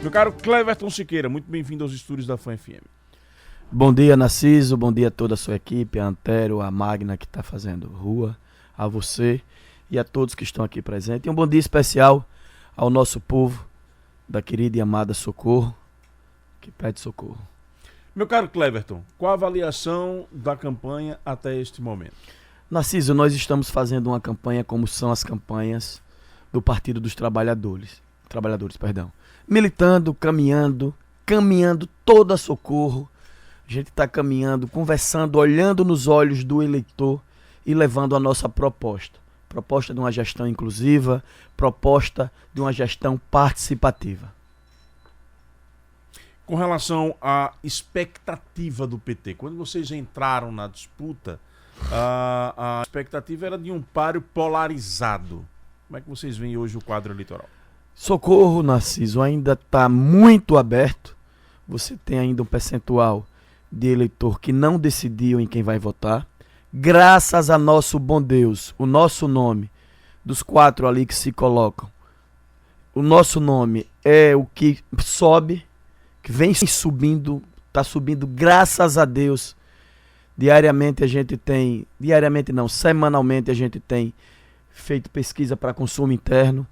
Meu caro Cleverton Siqueira, muito bem-vindo aos estúdios da Fã FM. Bom dia, Narciso, bom dia a toda a sua equipe, a Antero, a Magna que está fazendo rua, a você e a todos que estão aqui presentes. E um bom dia especial ao nosso povo da querida e amada Socorro, que pede socorro. Meu caro Cleverton, qual a avaliação da campanha até este momento? Narciso, nós estamos fazendo uma campanha como são as campanhas do Partido dos Trabalhadores, militando, caminhando toda a Socorro. A gente está caminhando, conversando, olhando nos olhos do eleitor e levando a nossa proposta. Proposta de uma gestão inclusiva, proposta de uma gestão participativa. Com relação à expectativa do PT, quando vocês entraram na disputa, a expectativa era de um páreo polarizado. Como é que vocês veem hoje o quadro eleitoral? Socorro, Narciso, ainda está muito aberto. Você tem ainda um percentual de eleitor que não decidiu em quem vai votar. Graças a nosso bom Deus, o nosso nome, dos 4 ali que se colocam, o nosso nome é o que sobe, que vem subindo, está subindo, graças a Deus. Semanalmente a gente tem feito pesquisa para consumo interno.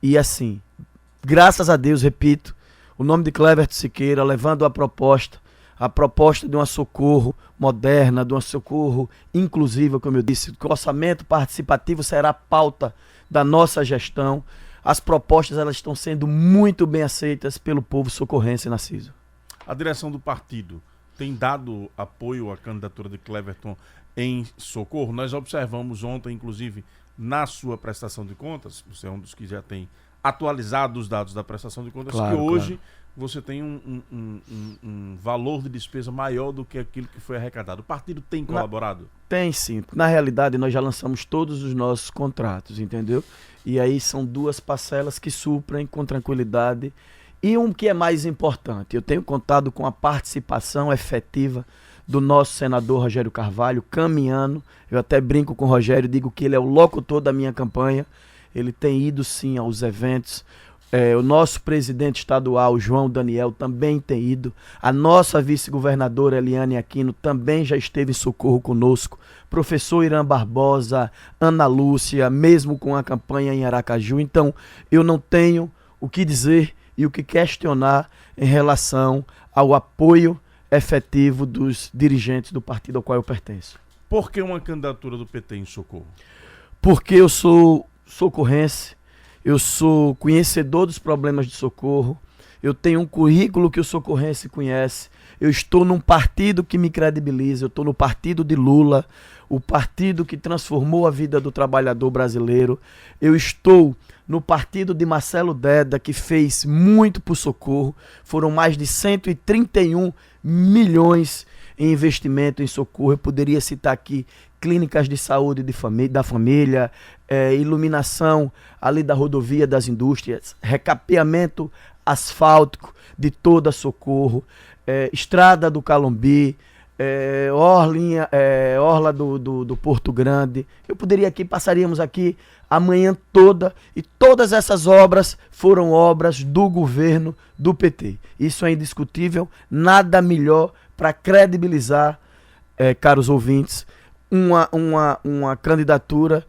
E assim, graças a Deus, repito, o nome de Cleverton Siqueira, levando a proposta de uma Socorro moderna, de uma Socorro inclusiva, como eu disse, que o orçamento participativo será a pauta da nossa gestão. As propostas elas estão sendo muito bem aceitas pelo povo socorrense, Narciso. A direção do partido tem dado apoio à candidatura de Cleverton em Socorro? Nós observamos ontem, inclusive, na sua prestação de contas, você é um dos que já tem atualizado os dados da prestação de contas, claro, que hoje claro, você tem um valor de despesa maior do que aquilo que foi arrecadado. O partido tem colaborado? Tem sim. Na realidade, nós já lançamos todos os nossos contratos, entendeu? E aí são 2 parcelas que suprem com tranquilidade. E um que é mais importante, eu tenho contado com a participação efetiva do nosso senador Rogério Carvalho, caminhando. Eu até brinco com o Rogério, digo que ele é o locutor da minha campanha. Ele tem ido sim aos eventos. O nosso presidente estadual, João Daniel, também tem ido. A nossa vice-governadora Eliane Aquino também já esteve em Socorro conosco. Professor Irã Barbosa, Ana Lúcia, mesmo com a campanha em Aracaju. Então, eu não tenho o que dizer e o que questionar em relação ao apoio efetivo dos dirigentes do partido ao qual eu pertenço. Por que uma candidatura do PT em Socorro? Porque eu sou socorrense, eu sou conhecedor dos problemas de Socorro, eu tenho um currículo que o socorrense conhece, eu estou num partido que me credibiliza, eu estou no partido de Lula, o partido que transformou a vida do trabalhador brasileiro, eu estou no partido de Marcelo Deda, que fez muito por Socorro, foram mais de 131 milhões em investimento em Socorro. Eu poderia citar aqui clínicas de saúde da família, iluminação ali da rodovia das indústrias, recapeamento asfáltico de toda Socorro, estrada do Calombi, orla do Porto Grande. Eu poderia aqui, passaríamos aqui a manhã toda, e todas essas obras foram obras do governo do PT. Isso é indiscutível, nada melhor para credibilizar, caros ouvintes, uma candidatura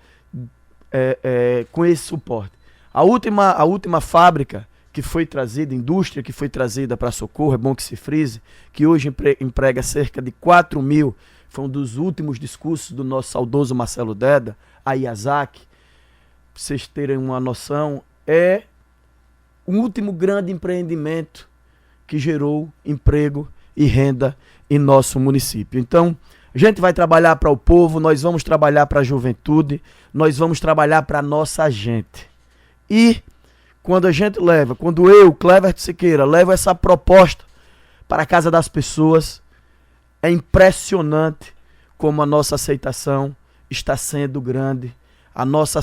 com esse suporte. A última fábrica que foi trazida, indústria que foi trazida para Socorro, é bom que se frise, que hoje emprega cerca de 4 mil, foi um dos últimos discursos do nosso saudoso Marcelo Deda, a Yazaki, para vocês terem uma noção, é o último grande empreendimento que gerou emprego e renda em nosso município. Então, a gente vai trabalhar para o povo, nós vamos trabalhar para a juventude, nós vamos trabalhar para a nossa gente. E quando eu, Cleverton Siqueira, levo essa proposta para a casa das pessoas, é impressionante como a nossa aceitação está sendo grande. A nossa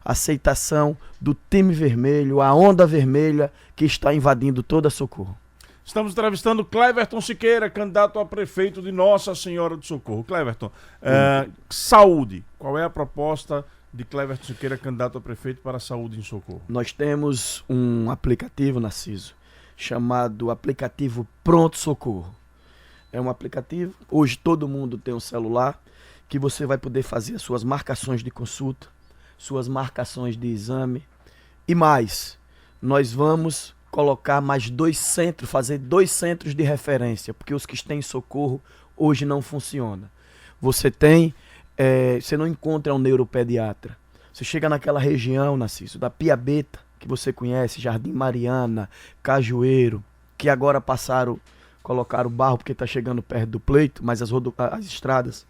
aceitação do time vermelho, a onda vermelha que está invadindo toda Socorro. Estamos entrevistando Cleverton Siqueira, candidato a prefeito de Nossa Senhora do Socorro. Cleverton, saúde. Qual é a proposta de Cleverton Siqueira, candidato a prefeito para a saúde em Socorro? Nós temos um aplicativo, Narciso, chamado aplicativo Pronto Socorro. É um aplicativo, hoje todo mundo tem um celular, que você vai poder fazer as suas marcações de consulta, suas marcações de exame e mais. Nós vamos colocar mais 2 centros, fazer 2 centros de referência, porque os que têm socorro hoje não funcionam. Você você não encontra um neuropediatra. Você chega naquela região, Narciso, da Piabeta, que você conhece, Jardim Mariana, Cajueiro, que agora colocaram barro porque está chegando perto do pleito, mas as estradas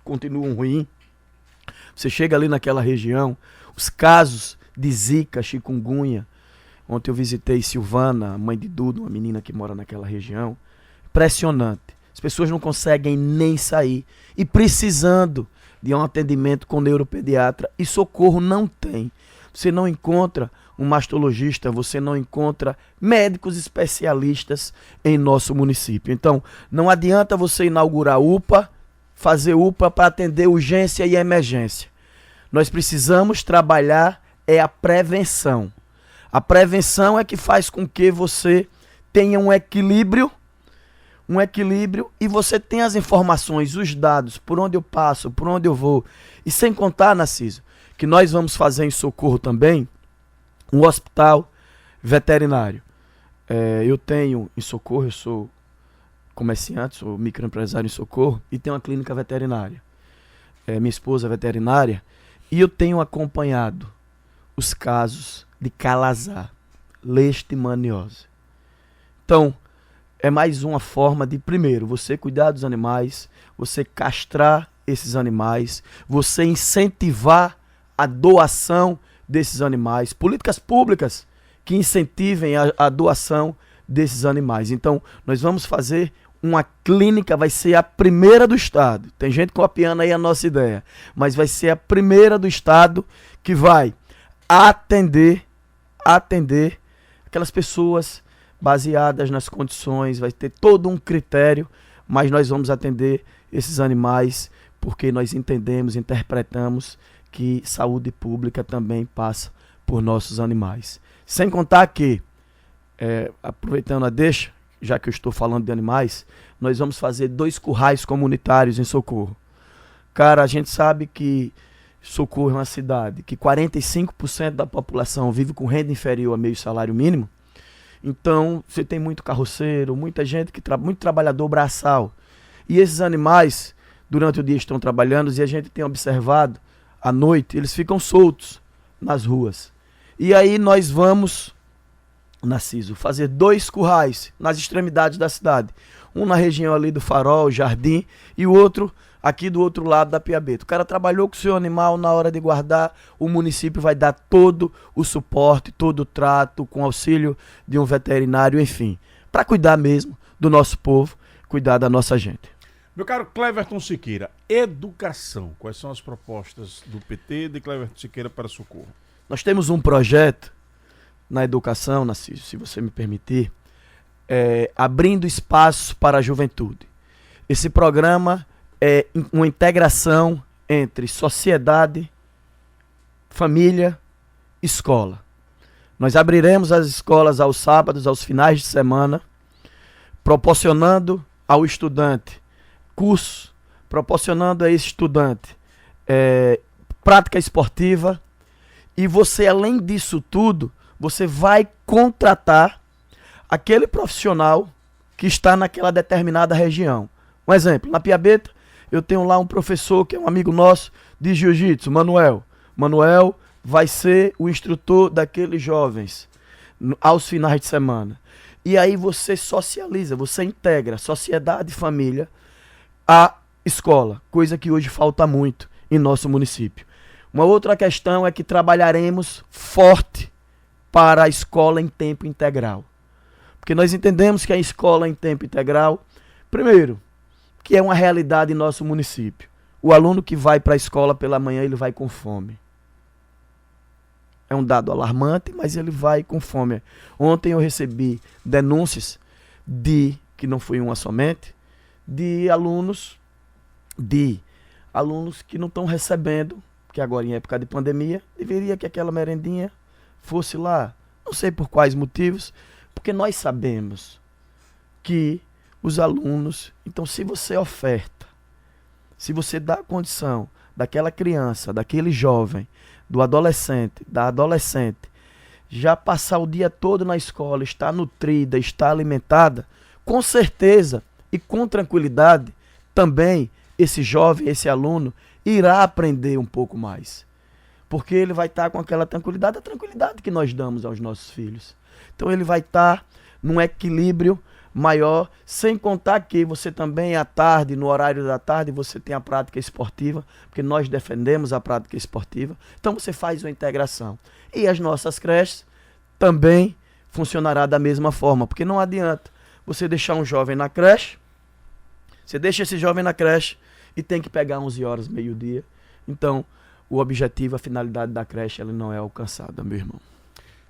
continuam ruins. Você chega ali naquela região, os casos de zika, chikungunya. Ontem eu visitei Silvana, mãe de Duda, uma menina que mora naquela região. Impressionante. As pessoas não conseguem nem sair. E precisando de um atendimento com neuropediatra. E socorro não tem. Você não encontra um mastologista, você não encontra médicos especialistas em nosso município. Então, não adianta você inaugurar UPA, fazer UPA para atender urgência e emergência. Nós precisamos trabalhar a prevenção. A prevenção é que faz com que você tenha um equilíbrio e você tenha as informações, os dados, por onde eu passo, por onde eu vou. E sem contar, Narciso, que nós vamos fazer em Socorro também um hospital veterinário. Eu tenho em Socorro, eu sou comerciante, sou microempresário em Socorro e tenho uma clínica veterinária. Minha esposa é veterinária e eu tenho acompanhado os casos de calazar, leishmaniose. Então, é mais uma forma de, primeiro, você cuidar dos animais, você castrar esses animais, você incentivar a doação desses animais, políticas públicas que incentivem a doação desses animais. Então, nós vamos fazer uma clínica, vai ser a primeira do estado. Tem gente copiando aí a nossa ideia, mas vai ser a primeira do estado que vai atender aquelas pessoas baseadas nas condições, vai ter todo um critério, mas nós vamos atender esses animais porque nós entendemos, interpretamos que saúde pública também passa por nossos animais. Sem contar que, aproveitando a deixa, já que eu estou falando de animais, nós vamos fazer 2 currais comunitários em Socorro. Cara, a gente sabe que Socorro é uma cidade que 45% da população vive com renda inferior a meio salário mínimo. Então, você tem muito carroceiro, muita gente, muito trabalhador braçal. E esses animais, durante o dia estão trabalhando, e a gente tem observado, à noite, eles ficam soltos nas ruas. E aí nós vamos, Narciso, fazer 2 currais nas extremidades da cidade. Um na região ali do Farol, Jardim, e o outro aqui do outro lado da Piabeta. O cara trabalhou com o seu animal, na hora de guardar, o município vai dar todo o suporte, todo o trato, com auxílio de um veterinário, enfim, para cuidar mesmo do nosso povo, cuidar da nossa gente. Meu caro Cleverton Siqueira, educação. Quais são as propostas do PT de Cleverton Siqueira para Socorro? Nós temos um projeto na educação, Narciso, se você me permitir, abrindo espaço para a juventude. Esse programa é uma integração entre sociedade, família, escola. Nós abriremos as escolas aos sábados, aos finais de semana, proporcionando ao estudante curso, proporcionando a esse estudante prática esportiva, e você, além disso tudo, você vai contratar aquele profissional que está naquela determinada região. Um exemplo, na Piabeta, eu tenho lá um professor que é um amigo nosso de jiu-jitsu, Manuel. Manuel vai ser o instrutor daqueles jovens aos finais de semana. E aí você socializa, você integra sociedade e família à escola, coisa que hoje falta muito em nosso município. Uma outra questão é que trabalharemos forte para a escola em tempo integral. Porque nós entendemos que a escola em tempo integral, primeiro, que é uma realidade em nosso município. O aluno que vai para a escola pela manhã, ele vai com fome. É um dado alarmante, mas ele vai com fome. Ontem eu recebi denúncias que não foi uma somente, de alunos que não estão recebendo, que agora em época de pandemia, deveria que aquela merendinha fosse lá, não sei por quais motivos, Porque nós sabemos que os alunos... Então, se você oferta, se você dá a condição daquela criança, daquele jovem, do adolescente, da adolescente, já passar o dia todo na escola, estar nutrida, estar alimentada, com certeza e com tranquilidade, também esse jovem, esse aluno, irá aprender um pouco mais. Porque ele vai estar com aquela tranquilidade, a tranquilidade que nós damos aos nossos filhos. Então ele vai estar num equilíbrio maior, sem contar que você também à tarde, no horário da tarde, você tem a prática esportiva, porque nós defendemos a prática esportiva. Então você faz uma integração. E as nossas creches também funcionará da mesma forma, porque não adianta você deixar um jovem na creche, você deixa esse jovem na creche e tem que pegar 11 horas, meio-dia. Então, o objetivo, a finalidade da creche, ela não é alcançada, meu irmão.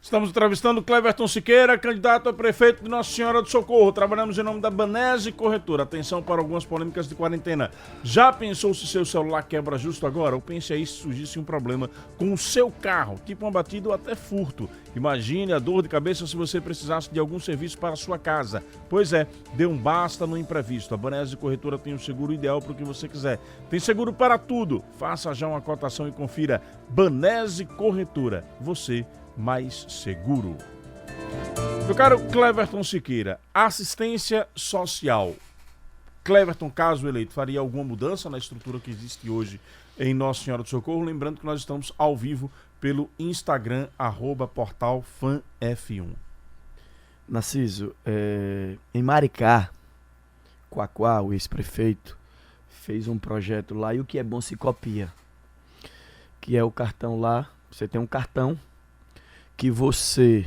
Estamos entrevistando Cleverton Siqueira, candidato a prefeito de Nossa Senhora do Socorro. Trabalhamos em nome da Banese Corretora. Atenção para algumas polêmicas de quarentena. Já pensou se seu celular quebra justo agora? Ou pense aí se surgisse um problema com o seu carro, tipo uma batida ou até furto. Imagine a dor de cabeça se você precisasse de algum serviço para a sua casa. Pois é, dê um basta no imprevisto. A Banese Corretora tem o seguro ideal para o que você quiser. Tem seguro para tudo. Faça já uma cotação e confira. Banese Corretora. Você mais seguro. Meu caro Cleverton Siqueira, assistência social. Cleverton, caso eleito, faria alguma mudança na estrutura que existe hoje em Nossa Senhora do Socorro? Lembrando que nós estamos ao vivo pelo Instagram, @portalfanf1. Narciso, em Maricá, Quaquá, o ex-prefeito, fez um projeto lá, e o que é bom se copia. Que é o cartão lá, você tem um cartão que você,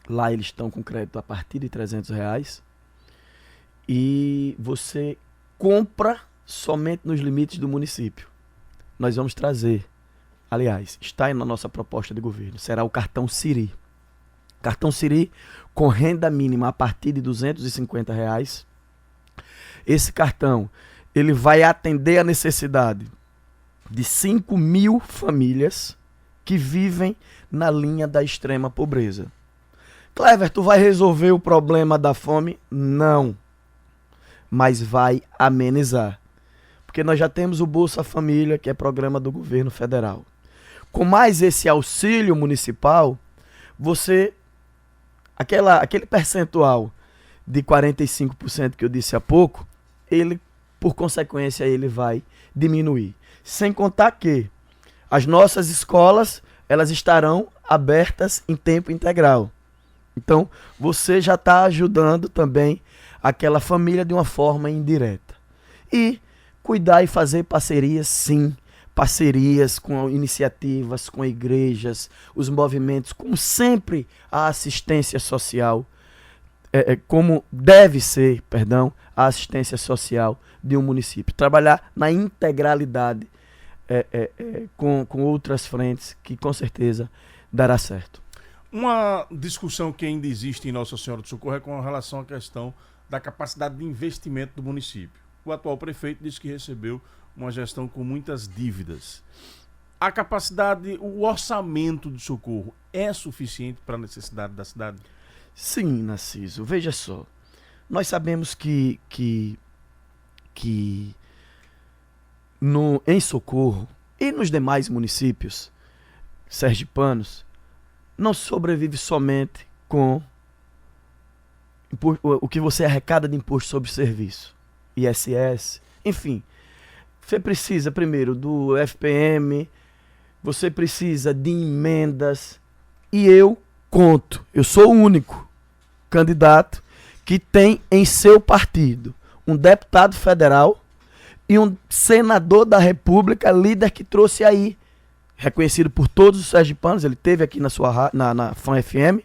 lá eles estão com crédito a partir de R$300, e você compra somente nos limites do município. Nós vamos trazer, aliás, está aí na nossa proposta de governo, será o cartão Siri. Cartão Siri com renda mínima a partir de R$250. Esse cartão, ele vai atender a necessidade de 5.000 famílias que vivem na linha da extrema pobreza. Clever, tu vai resolver o problema da fome? Não. Mas vai amenizar. Porque nós já temos o Bolsa Família, que é programa do governo federal. Com mais esse auxílio municipal, você, aquele percentual de 45% que eu disse há pouco, ele, por consequência, ele vai diminuir. Sem contar que as nossas escolas, elas estarão abertas em tempo integral. Então, você já está ajudando também aquela família de uma forma indireta. E cuidar e fazer parcerias, sim. Parcerias com iniciativas, com igrejas, os movimentos, como sempre a assistência social, como deve ser, a assistência social de um município. Trabalhar na integralidade com outras frentes, que com certeza dará certo. Uma discussão que ainda existe em Nossa Senhora do Socorro é com relação à questão da capacidade de investimento do município. O atual prefeito disse que recebeu uma gestão com muitas dívidas. A capacidade, o orçamento do Socorro é suficiente para a necessidade da cidade? Sim, Narciso. Veja só. Nós sabemos que em Socorro e nos demais municípios sergipanos, não sobrevive somente com o que você arrecada de imposto sobre serviço, ISS, enfim. Você precisa primeiro do FPM, você precisa de emendas, e eu sou o único candidato que tem em seu partido um deputado federal e um senador da República, líder que trouxe aí, reconhecido por todos os sergipanos. Ele esteve aqui na Fan FM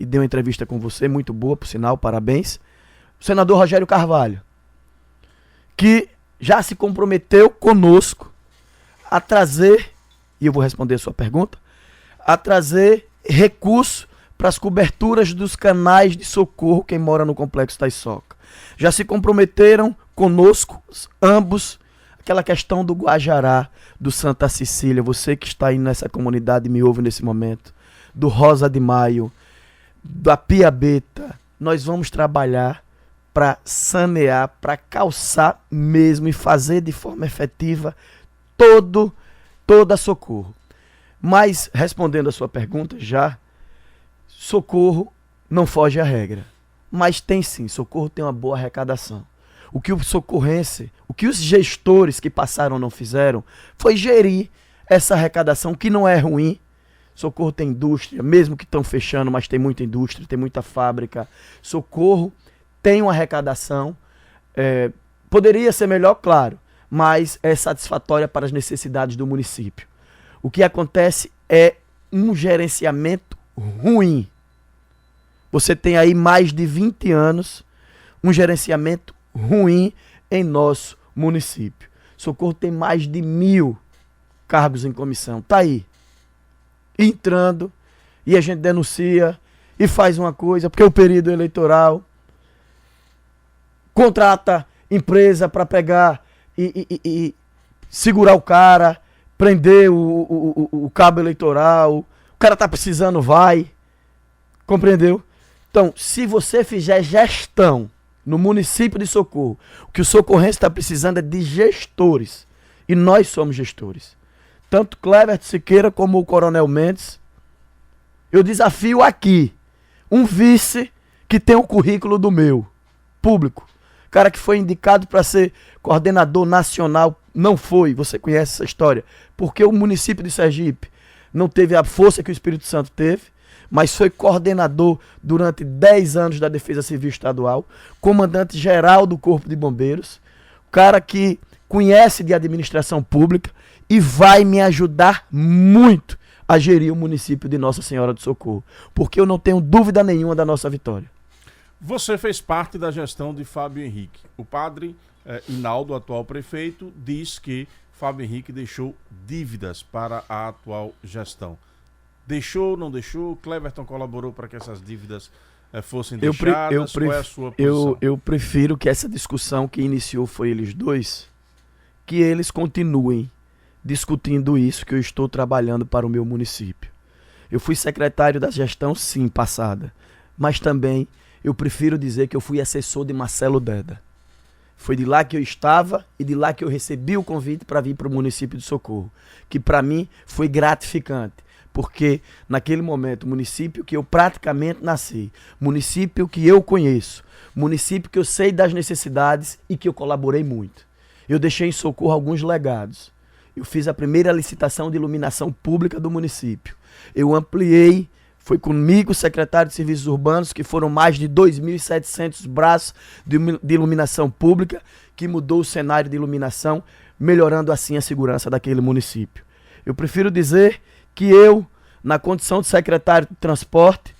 e deu uma entrevista com você, muito boa, por sinal, parabéns. O senador Rogério Carvalho, que já se comprometeu conosco a trazer, e eu vou responder a sua pergunta, a trazer recursos para as coberturas dos canais de socorro quem mora no Complexo Taiçoca. Já se comprometeram conosco, ambos, aquela questão do Guajará, do Santa Cecília, você que está aí nessa comunidade e me ouve nesse momento, do Rosa de Maio, da Piabeta, nós vamos trabalhar para sanear, para calçar mesmo e fazer de forma efetiva toda Socorro. Mas, respondendo a sua pergunta já, Socorro não foge à regra. Mas tem sim, Socorro tem uma boa arrecadação. O que o socorrense, o que os gestores que passaram não fizeram, foi gerir essa arrecadação, que não é ruim. Socorro tem indústria, mesmo que estão fechando, mas tem muita indústria, tem muita fábrica. Socorro tem uma arrecadação, poderia ser melhor, claro, mas é satisfatória para as necessidades do município. O que acontece é um gerenciamento ruim. Você tem aí mais de 20 anos, um gerenciamento ruim em nosso município. Socorro tem mais de 1.000 cargos em comissão. Tá aí, entrando, e a gente denuncia e faz uma coisa, porque o período eleitoral contrata empresa para pegar e segurar o cara, prender o cabo eleitoral, o cara tá precisando, vai, compreendeu? Então, se você fizer gestão no município de Socorro, o que o socorrense está precisando é de gestores, e nós somos gestores. Tanto Cleverton Siqueira como o Coronel Mendes, eu desafio aqui um vice que tem o currículo do meu, público. Cara que foi indicado para ser coordenador nacional, não foi, você conhece essa história, porque o município de Sergipe não teve a força que o Espírito Santo teve, mas foi coordenador durante 10 anos da Defesa Civil Estadual, comandante geral do Corpo de Bombeiros, cara que conhece de administração pública e vai me ajudar muito a gerir o município de Nossa Senhora do Socorro, porque eu não tenho dúvida nenhuma da nossa vitória. Você fez parte da gestão de Fábio Henrique. O padre Hinaldo, atual prefeito, diz que Fábio Henrique deixou dívidas para a atual gestão. Deixou, não deixou? Cleverton colaborou para que essas dívidas fossem deixadas? Qual é a sua posição? Eu prefiro que essa discussão que iniciou foi eles dois, que eles continuem discutindo isso, que eu estou trabalhando para o meu município. Eu fui secretário da gestão, sim, passada, mas também eu prefiro dizer que eu fui assessor de Marcelo Deda. Foi de lá que eu estava e de lá que eu recebi o convite para vir para o município de Socorro, que para mim foi gratificante, porque naquele momento, o município que eu praticamente nasci, município que eu conheço, município que eu sei das necessidades e que eu colaborei muito. Eu deixei em Socorro alguns legados. Eu fiz a primeira licitação de iluminação pública do município. Eu ampliei, foi comigo o secretário de Serviços Urbanos, que foram mais de 2.700 braços de iluminação pública, que mudou o cenário de iluminação, melhorando assim a segurança daquele município. Eu prefiro dizer que eu, na condição de secretário de transporte,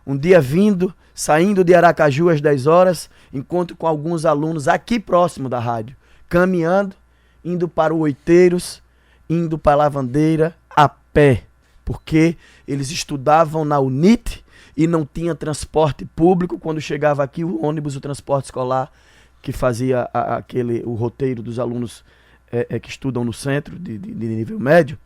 um dia saindo de Aracaju às 10 horas, encontro com alguns alunos aqui próximo da rádio, caminhando, indo para o Oiteiros, indo para a Lavandeira a pé, porque eles estudavam na UNIT e não tinha transporte público. Quando chegava aqui o ônibus, o transporte escolar, que fazia o roteiro dos alunos que estudam no centro de nível médio.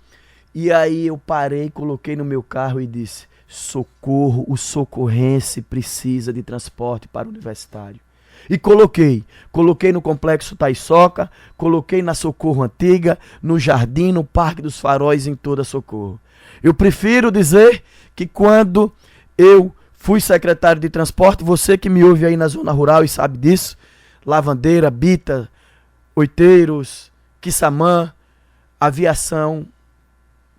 E aí eu parei, coloquei no meu carro e disse: Socorro, o socorrense precisa de transporte para o universitário. E coloquei no Complexo Taiçoca, coloquei na Socorro Antiga, no Jardim, no Parque dos Faróis, em toda Socorro. Eu prefiro dizer que quando eu fui secretário de transporte, você que me ouve aí na zona rural e sabe disso, Lavandeira, Bita, Oiteiros, Quissamã, aviação,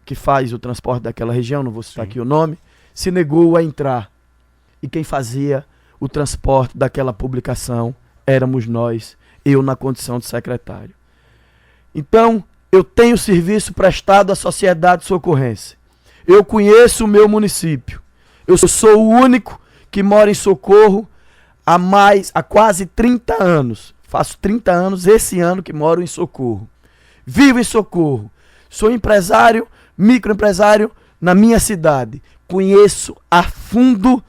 que faz o transporte daquela região, não vou citar aqui o nome, se negou a entrar. E quem fazia o transporte daquela publicação éramos nós, eu na condição de secretário. Então, eu tenho serviço prestado à sociedade socorrense. Eu conheço o meu município. Eu sou o único que mora em Socorro há quase 30 anos. Faço 30 anos esse ano que moro em Socorro. Vivo em Socorro. Sou empresário, microempresário na minha cidade. Conheço a fundo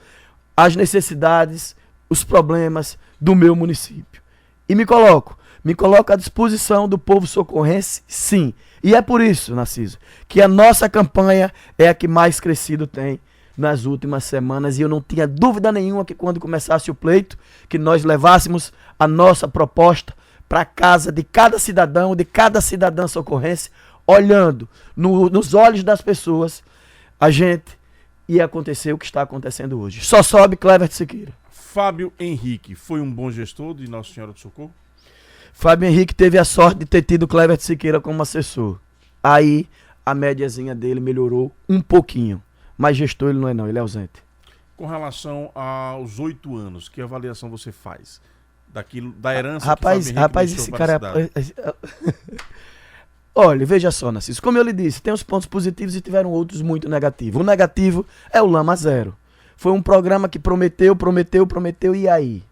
as necessidades, os problemas do meu município. E me coloco à disposição do povo socorrense, sim. E é por isso, Narciso, que a nossa campanha é a que mais crescido tem nas últimas semanas, e eu não tinha dúvida nenhuma que quando começasse o pleito, que nós levássemos a nossa proposta para casa de cada cidadão, de cada cidadã socorrense, olhando nos olhos das pessoas, a gente ia acontecer o que está acontecendo hoje. Só sobe Cleverton Siqueira. Fábio Henrique foi um bom gestor de Nossa Senhora do Socorro? Fábio Henrique teve a sorte de ter tido Cleverton Siqueira como assessor. Aí a médiazinha dele melhorou um pouquinho. Mas gestor ele não, ele é ausente. Com relação aos 8 anos, que avaliação você faz daquilo, da herança rapaz, que Fábio Henrique rapaz, deixou esse para cara a cidade? Olha, veja só, Narciso, como eu lhe disse, tem os pontos positivos e tiveram outros muito negativos. O negativo é o Lama Zero. Foi um programa que prometeu, e aí?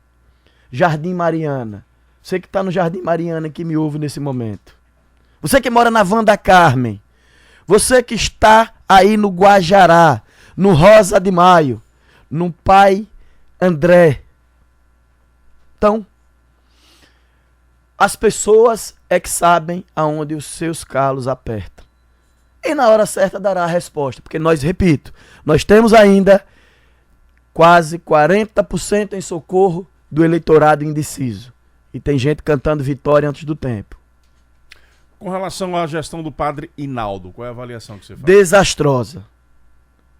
Jardim Mariana. Você que está no Jardim Mariana que me ouve nesse momento. Você que mora na Wanda Carmen. Você que está aí no Guajará, no Rosa de Maio, no Pai André. Então, as pessoas é que sabem aonde os seus calos apertam. E na hora certa dará a resposta. Porque nós, repito, nós temos ainda quase 40% em Socorro do eleitorado indeciso. E tem gente cantando vitória antes do tempo. Com relação à gestão do padre Hinaldo, qual é a avaliação que você faz? Desastrosa.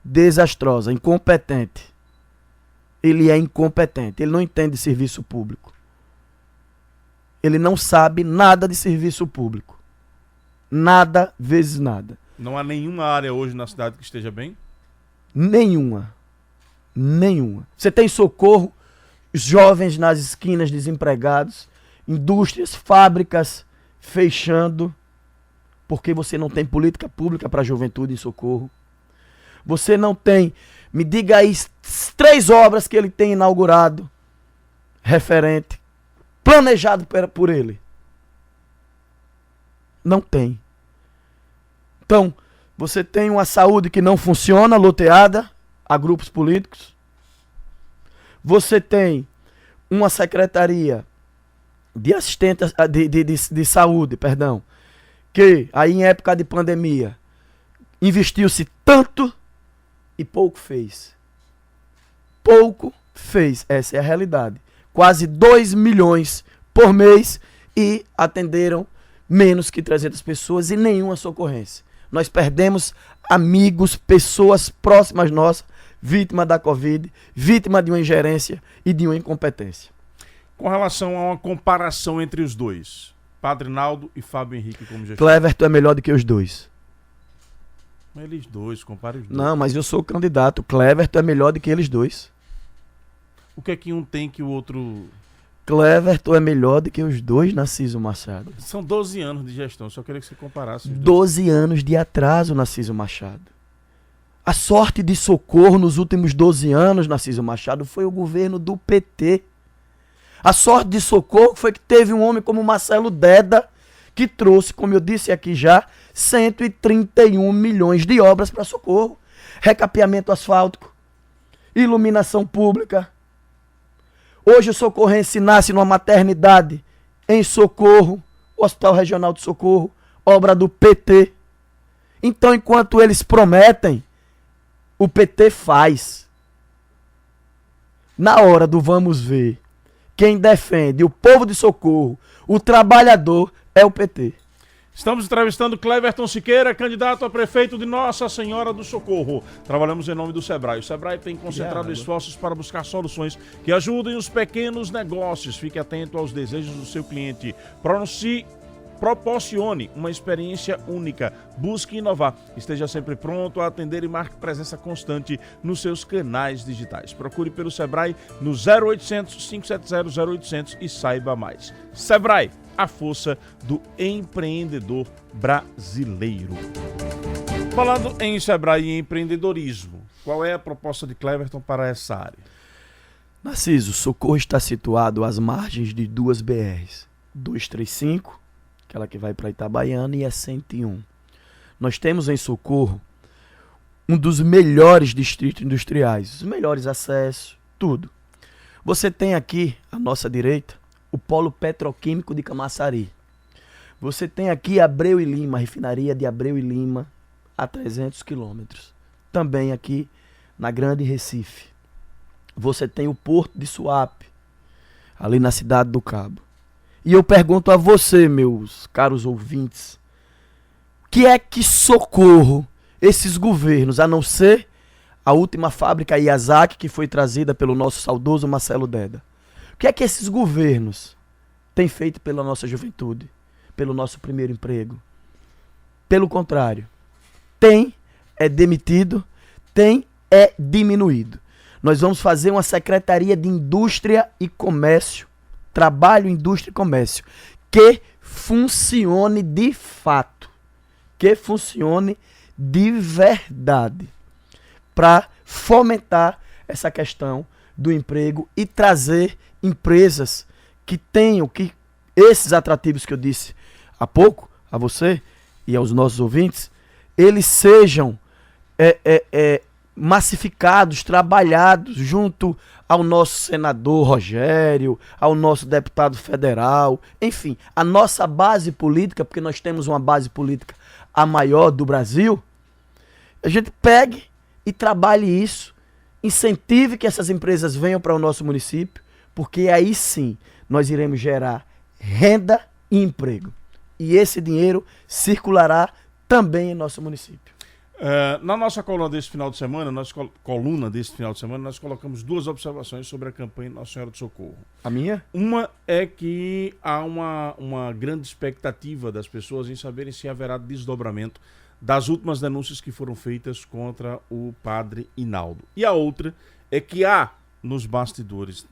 Desastrosa, incompetente. Ele é incompetente, ele não entende de serviço público. Ele não sabe nada de serviço público. Nada vezes nada. Não há nenhuma área hoje na cidade que esteja bem? Nenhuma. Nenhuma. Você tem Socorro, jovens nas esquinas desempregados, indústrias, fábricas fechando, porque você não tem política pública para a juventude em Socorro. Você não tem, me diga aí, 3 obras que ele tem inaugurado, referente, planejado por ele. Não tem. Então, você tem uma saúde que não funciona, loteada a grupos políticos. Você tem uma secretaria de assistência de saúde, perdão, que aí em época de pandemia investiu-se tanto e pouco fez. Pouco fez, essa é a realidade. Quase 2 milhões por mês e atenderam menos que 300 pessoas e nenhuma socorrência. Nós perdemos amigos, pessoas próximas nossas, vítima da Covid, vítima de uma ingerência e de uma incompetência. Com relação a uma comparação entre os dois, Padre Hinaldo e Fábio Henrique como gestor. Cleverton é melhor do que os dois. Eles dois, compare os dois. Não, mas eu sou o candidato. Cleverton é melhor do que eles dois. O que é que um tem que o outro... Cleverton é melhor do que os dois, Narciso Machado. São 12 anos de gestão, só queria que você comparasse os dois. 12 anos de atraso, Narciso Machado. A sorte de Socorro nos últimos 12 anos, Narciso Machado, foi o governo do PT. A sorte de Socorro foi que teve um homem como Marcelo Deda, que trouxe, como eu disse aqui já, 131 milhões de obras para Socorro. Recapeamento asfáltico, iluminação pública. Hoje o socorrense nasce numa maternidade em Socorro, o Hospital Regional de Socorro, obra do PT. Então, enquanto eles prometem, o PT faz. Na hora do vamos ver, quem defende o povo de Socorro, o trabalhador, é o PT. Estamos entrevistando Cleverton Siqueira, candidato a prefeito de Nossa Senhora do Socorro. Trabalhamos em nome do Sebrae. O Sebrae tem concentrado esforços para buscar soluções que ajudem os pequenos negócios. Fique atento aos desejos do seu cliente. Proporcione uma experiência única. Busque inovar. Esteja sempre pronto a atender e marque presença constante nos seus canais digitais. Procure pelo Sebrae no 0800 570 0800 e saiba mais. Sebrae, a força do empreendedor brasileiro. Falando em Sebrae e empreendedorismo, qual é a proposta de Cleverton para essa área? Narciso, Socorro está situado às margens de 2 BRs. 235, aquela que vai para Itabaiana, e a 101. Nós temos em Socorro um dos melhores distritos industriais, os melhores acessos, tudo. Você tem aqui, à nossa direita, o polo petroquímico de Camaçari. Você tem aqui Abreu e Lima, a refinaria de Abreu e Lima, a 300 quilômetros. Também aqui na Grande Recife. Você tem o Porto de Suape, ali na Cidade do Cabo. E eu pergunto a você, meus caros ouvintes, que é que Socorro esses governos, a não ser a última fábrica Iazaki, que foi trazida pelo nosso saudoso Marcelo Deda. O que é que esses governos têm feito pela nossa juventude, pelo nosso primeiro emprego? Pelo contrário, tem é demitido, tem é diminuído. Nós vamos fazer uma Secretaria de Indústria e Comércio, Trabalho, Indústria e Comércio, que funcione de fato, que funcione de verdade, para fomentar essa questão do emprego e trazer empresas que tenham esses atrativos que eu disse há pouco, a você e aos nossos ouvintes, eles sejam massificados, trabalhados junto ao nosso senador Rogério, ao nosso deputado federal, enfim, a nossa base política, porque nós temos uma base política a maior do Brasil, a gente pegue e trabalhe isso, incentive que essas empresas venham para o nosso município, porque aí sim nós iremos gerar renda e emprego. E esse dinheiro circulará também em nosso município. Na nossa coluna desse final de semana, nós colocamos duas observações sobre a campanha Nossa Senhora do Socorro. A minha? Uma é que há uma grande expectativa das pessoas em saberem se haverá desdobramento das últimas denúncias que foram feitas contra o padre Hinaldo. E a outra é que há, nos bastidores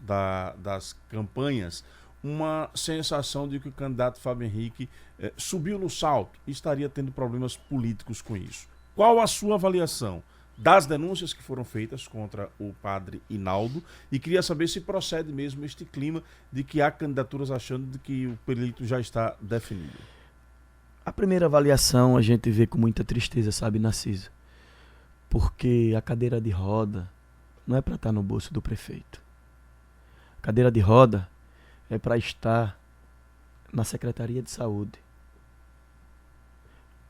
das campanhas, uma sensação de que o candidato Fábio Henrique subiu no salto e estaria tendo problemas políticos com isso. Qual a sua avaliação das denúncias que foram feitas contra o padre Hinaldo? E queria saber se procede mesmo este clima de que há candidaturas achando de que o pleito já está definido. A primeira avaliação a gente vê com muita tristeza, sabe, Narciso? Porque a cadeira de roda não é para estar no bolso do prefeito. A cadeira de roda é para estar na Secretaria de Saúde,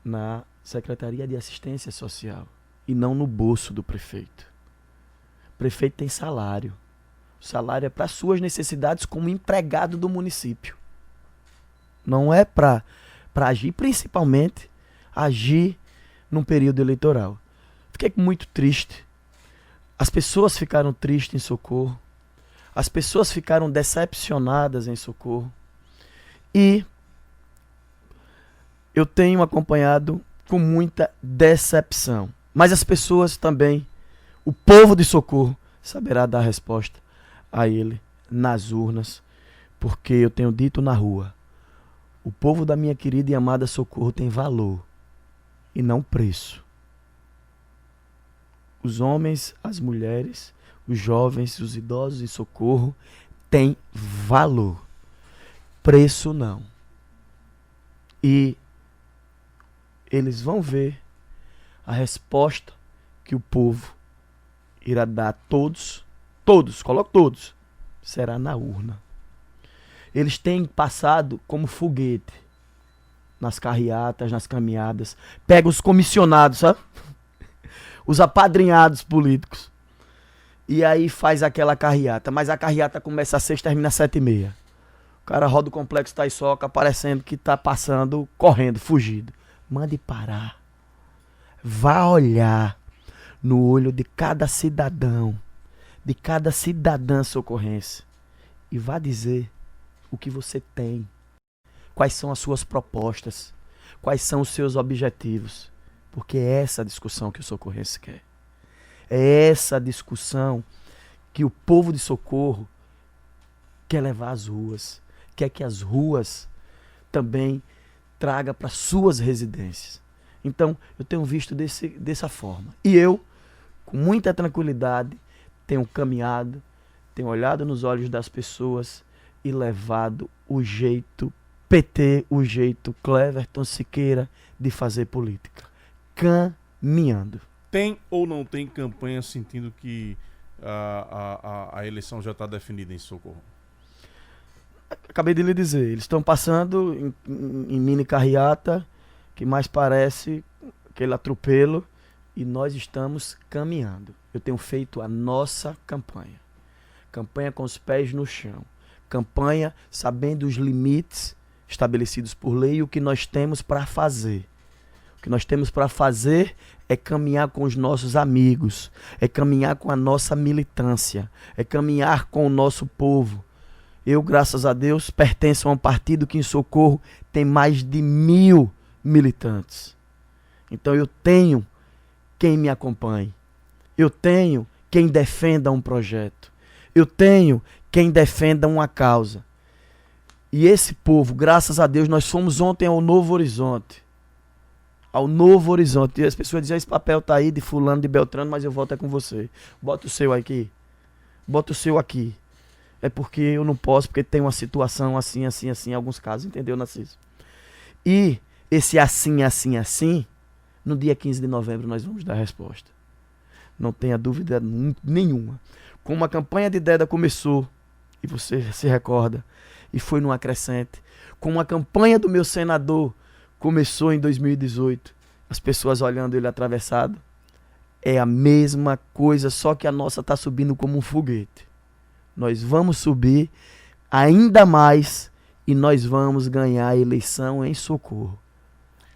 na Secretaria de Assistência Social e não no bolso do prefeito. O prefeito tem salário. O salário é para suas necessidades como empregado do município. Não é para agir, principalmente agir num período eleitoral. Fiquei muito triste. As pessoas ficaram tristes em Socorro. As pessoas ficaram decepcionadas em Socorro. E eu tenho acompanhado com muita decepção. Mas as pessoas também, o povo de Socorro, saberá dar resposta a ele nas urnas. Porque eu tenho dito na rua, o povo da minha querida e amada Socorro tem valor e não preço. Os homens, as mulheres, os jovens, os idosos em Socorro têm valor. Preço não. E eles vão ver a resposta que o povo irá dar a todos, coloco todos, será na urna. Eles têm passado como foguete nas carreatas, nas caminhadas. Pega os comissionados, sabe? Os apadrinhados políticos. E aí faz aquela carreata. Mas a carreata começa às 6 e termina às 7h30. O cara roda o Complexo Taiçoca parecendo que tá passando, correndo, fugido. Mande parar. Vá olhar no olho de cada cidadão, de cada cidadã socorrense. E vá dizer o que você tem, quais são as suas propostas, quais são os seus objetivos, porque é essa a discussão que o socorrense quer. É essa a discussão que o povo de Socorro quer levar às ruas, quer que as ruas também traga para suas residências. Então, eu tenho visto dessa forma. E eu, com muita tranquilidade, tenho caminhado, tenho olhado nos olhos das pessoas e levado o jeito PT, o jeito Cleverton Siqueira de fazer política. Caminhando. Tem ou não tem campanha sentindo que a eleição já está definida em Socorro? Acabei de lhe dizer, eles estão passando em mini carreata, que mais parece aquele atropelo e nós estamos caminhando. Eu tenho feito a nossa campanha. Campanha com os pés no chão. Campanha sabendo os limites estabelecidos por lei e o que nós temos para fazer. O que nós temos para fazer é caminhar com os nossos amigos, é caminhar com a nossa militância, é caminhar com o nosso povo. Eu, graças a Deus, pertenço a um partido que em Socorro tem mais de 1000 militantes. Então eu tenho quem me acompanhe. Eu tenho quem defenda um projeto. Eu tenho quem defenda uma causa. E esse povo, graças a Deus, nós fomos ontem ao Novo Horizonte. Ao Novo Horizonte. E as pessoas diziam, esse papel tá aí de fulano, de Beltrano, mas eu volto é com você. Bota o seu aqui. Bota o seu aqui. É porque eu não posso, porque tem uma situação assim, assim, assim, em alguns casos, entendeu, Narciso? E esse assim, assim, assim, no dia 15 de novembro nós vamos dar a resposta. Não tenha dúvida nenhuma. Como a campanha de Deda começou, e você se recorda, e foi numa crescente, como a campanha do meu senador começou em 2018, as pessoas olhando ele atravessado, é a mesma coisa, só que a nossa está subindo como um foguete. Nós vamos subir ainda mais e nós vamos ganhar a eleição em Socorro.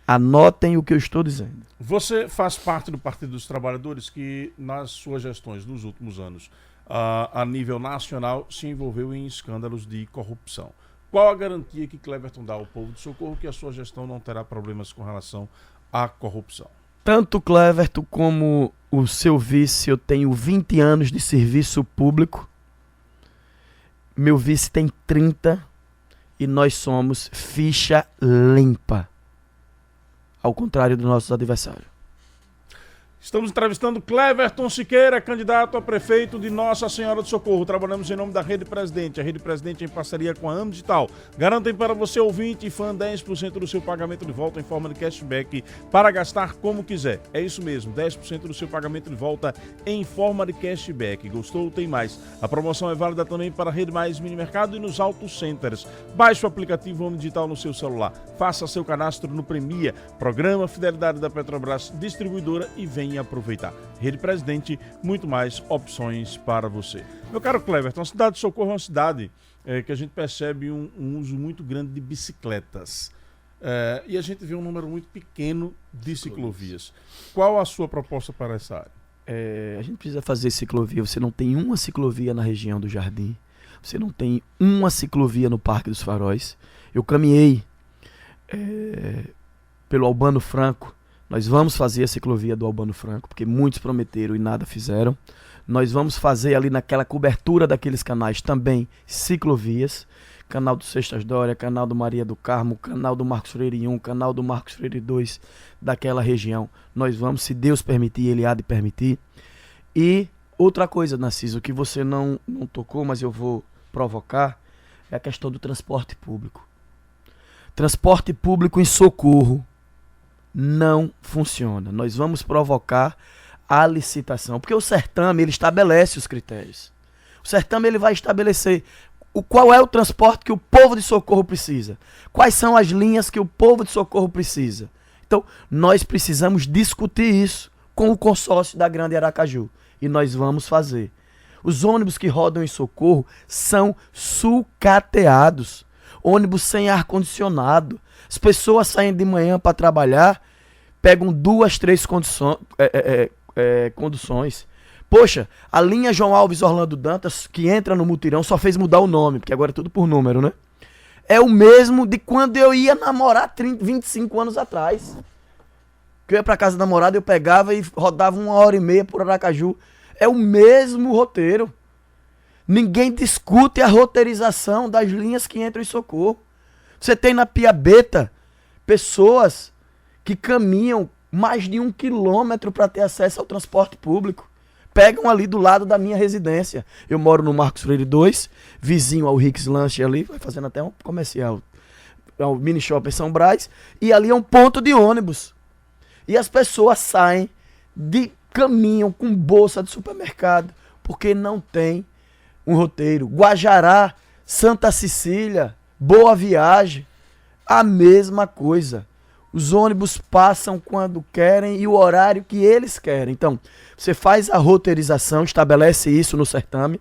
Anotem o que eu estou dizendo. Você faz parte do Partido dos Trabalhadores que, nas suas gestões nos últimos anos, a nível nacional, se envolveu em escândalos de corrupção. Qual a garantia que Cleverton dá ao povo de Socorro que a sua gestão não terá problemas com relação à corrupção? Tanto Cleverton como o seu vice, eu tenho 20 anos de serviço público. Meu vice tem 30 e nós somos ficha limpa. Ao contrário dos nossos adversários. Estamos entrevistando Cleverton Siqueira, candidato a prefeito de Nossa Senhora do Socorro. Trabalhamos em nome da Rede Presidente. A Rede Presidente em parceria com a Amo Digital. Garantem para você, ouvinte e fã, 10% do seu pagamento de volta em forma de cashback para gastar como quiser. É isso mesmo, 10% do seu pagamento de volta em forma de cashback. Gostou? Tem mais. A promoção é válida também para a Rede Mais Mini Mercado e nos Auto Centers. Baixe o aplicativo Amo Digital no seu celular. Faça seu cadastro no Premia, Programa Fidelidade da Petrobras Distribuidora e venha aproveitar. Rede Presidente, muito mais opções para você. Meu caro Cleverton, a cidade de Socorro é uma cidade que a gente percebe um uso muito grande de bicicletas. E a gente vê um número muito pequeno de ciclovias. Qual a sua proposta para essa área? A gente precisa fazer ciclovia. Você não tem uma ciclovia na região do Jardim. Você não tem uma ciclovia no Parque dos Faróis. Eu caminhei pelo Albano Franco. Nós vamos fazer a ciclovia do Albano Franco, porque muitos prometeram e nada fizeram. Nós vamos fazer ali naquela cobertura daqueles canais também ciclovias. Canal do Sextas Dória, canal do Maria do Carmo, canal do Marcos Freire 1, canal do Marcos Freire 2, daquela região. Nós vamos, se Deus permitir, Ele há de permitir. E outra coisa, Narciso, que você não tocou, mas eu vou provocar, é a questão do transporte público. Transporte público em Socorro não funciona. Nós vamos provocar a licitação, porque o certame ele estabelece os critérios. O certame ele vai estabelecer qual é o transporte que o povo de Socorro precisa, quais são as linhas que o povo de Socorro precisa. Então, nós precisamos discutir isso com o consórcio da Grande Aracaju e nós vamos fazer. Os ônibus que rodam em Socorro são sucateados, ônibus sem ar-condicionado. As pessoas saem de manhã para trabalhar, pegam 2, 3 conduções. Poxa, a linha João Alves Orlando Dantas, que entra no mutirão, só fez mudar o nome, porque agora é tudo por número, né? É o mesmo de quando eu ia namorar 25 anos atrás. Que eu ia pra casa da namorada, eu pegava e rodava 1h30 por Aracaju. É o mesmo roteiro. Ninguém discute a roteirização das linhas que entram em Socorro. Você tem na Piabeta pessoas que caminham mais de 1 quilômetro para ter acesso ao transporte público. Pegam ali do lado da minha residência. Eu moro no Marcos Freire 2, vizinho ao Ricks Lanche ali, vai fazendo até um comercial. É o mini shopping São Brás, e ali é um ponto de ônibus. E as pessoas saem, caminham com bolsa de supermercado, porque não tem um roteiro. Guajará, Santa Cecília, Boa Viagem, a mesma coisa. Os ônibus passam quando querem e o horário que eles querem. Então, você faz a roteirização, estabelece isso no certame,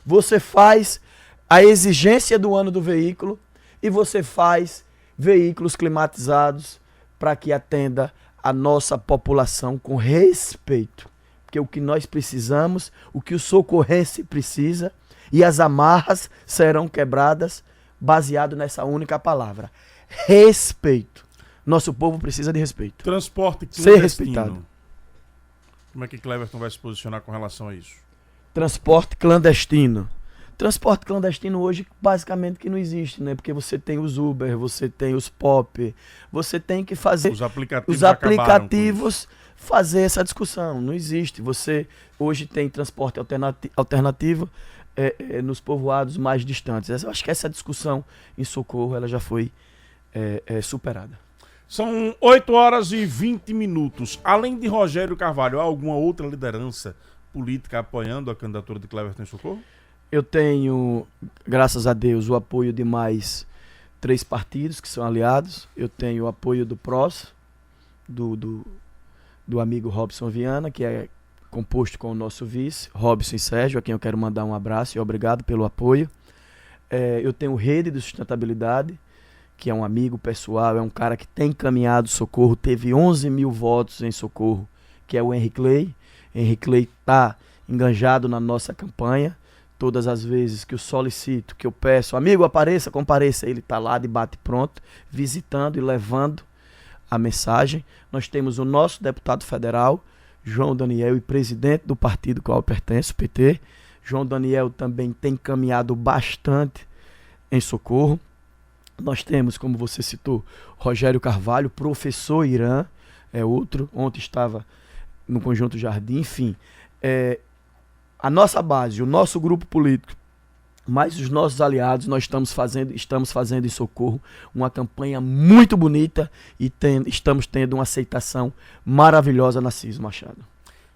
você faz a exigência do ano do veículo e você faz veículos climatizados para que atenda a nossa população com respeito. Porque o que nós precisamos, o que o socorrense precisa, e as amarras serão quebradas baseado nessa única palavra: respeito. Nosso povo precisa de respeito. Transporte clandestino. Ser respeitado. Como é que Cleverton vai se posicionar com relação a isso? Transporte clandestino. Transporte clandestino hoje basicamente que não existe, né? Porque você tem os Uber, você tem os Pop, você tem que fazer os aplicativos fazer essa discussão. Não existe. Você hoje tem transporte alternativo nos povoados mais distantes. Eu acho que essa discussão em Socorro ela já foi superada. São 8 horas e 20 minutos. Além de Rogério Carvalho, há alguma outra liderança política apoiando a candidatura de Cleverton em Socorro? Eu tenho, graças a Deus, o apoio de mais 3 partidos que são aliados. Eu tenho o apoio do PROS, do amigo Robson Viana, que é composto com o nosso vice, Robson e Sérgio, a quem eu quero mandar um abraço e obrigado pelo apoio. Eu tenho Rede de Sustentabilidade, que é um amigo pessoal, é um cara que tem caminhado Socorro, teve 11 mil votos em Socorro, que é o Henrique Clay. Henrique Clay está enganjado na nossa campanha. Todas as vezes que eu solicito, que eu peço, amigo, apareça, compareça, ele está lá de bate pronto, visitando e levando a mensagem. Nós temos o nosso deputado federal, João Daniel, e presidente do partido ao qual eu pertenço, PT. João Daniel também tem caminhado bastante em Socorro. Nós temos, como você citou, Rogério Carvalho, professor Irã, é outro, ontem estava no Conjunto Jardim, enfim. A nossa base, o nosso grupo político, mais os nossos aliados, nós estamos fazendo em Socorro uma campanha muito bonita e estamos tendo uma aceitação maravilhosa na CIS, Machado.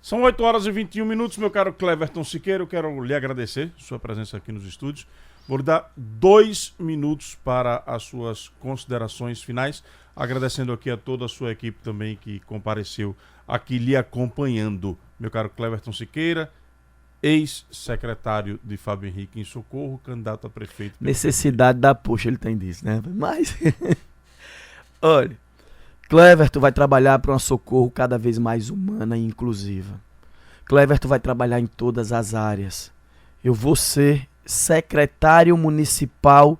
São 8 horas e 21 minutos, meu caro Cleverton Siqueira, eu quero lhe agradecer sua presença aqui nos estúdios. Vou lhe dar 2 minutos para as suas considerações finais, agradecendo aqui a toda a sua equipe também que compareceu aqui lhe acompanhando. Meu caro Cleverton Siqueira, ex-secretário de Fábio Henrique em Socorro, candidato a prefeito. Necessidade da puxa, ele tem disso, né? Mas, olha, Cleverton vai trabalhar para uma Socorro cada vez mais humana e inclusiva. Cleverton vai trabalhar em todas as áreas. Eu vou ser secretário municipal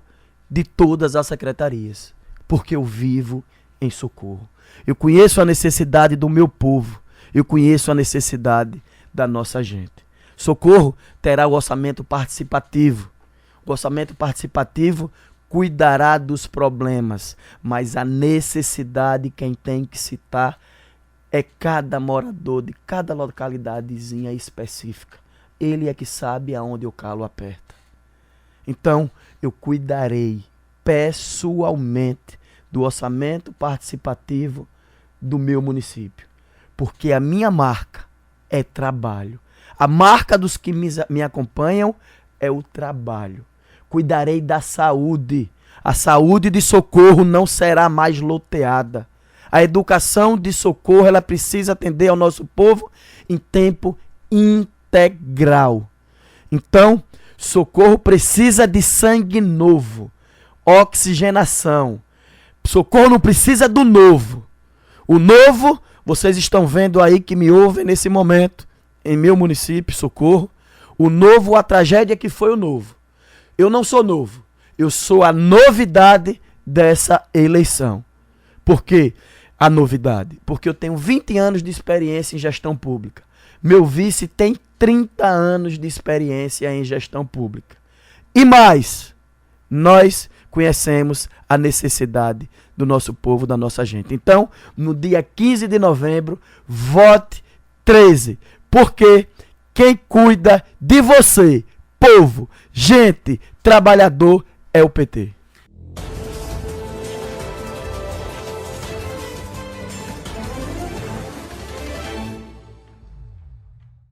de todas as secretarias, porque eu vivo em Socorro. Eu conheço a necessidade do meu povo, eu conheço a necessidade da nossa gente. Socorro terá o orçamento participativo. O orçamento participativo cuidará dos problemas, mas a necessidade quem tem que citar é cada morador de cada localidadezinha específica. Ele é que sabe aonde o calo aperta. Então, eu cuidarei pessoalmente do orçamento participativo do meu município, porque a minha marca é trabalho. A marca dos que me acompanham é o trabalho. Cuidarei da saúde. A saúde de Socorro não será mais loteada. A educação de Socorro, ela precisa atender ao nosso povo em tempo integral. Então, Socorro precisa de sangue novo, oxigenação. Socorro não precisa do novo. O novo, vocês estão vendo aí que me ouvem nesse momento, em meu município, Socorro. O novo, a tragédia que foi o novo. Eu não sou novo, eu sou a novidade dessa eleição. Por quê? A novidade? Porque eu tenho 20 anos de experiência em gestão pública. Meu vice tem 30 anos de experiência em gestão pública. E mais, nós conhecemos a necessidade do nosso povo, da nossa gente. Então, no dia 15 de novembro, vote 13. Porque quem cuida de você, povo, gente, trabalhador, é o PT.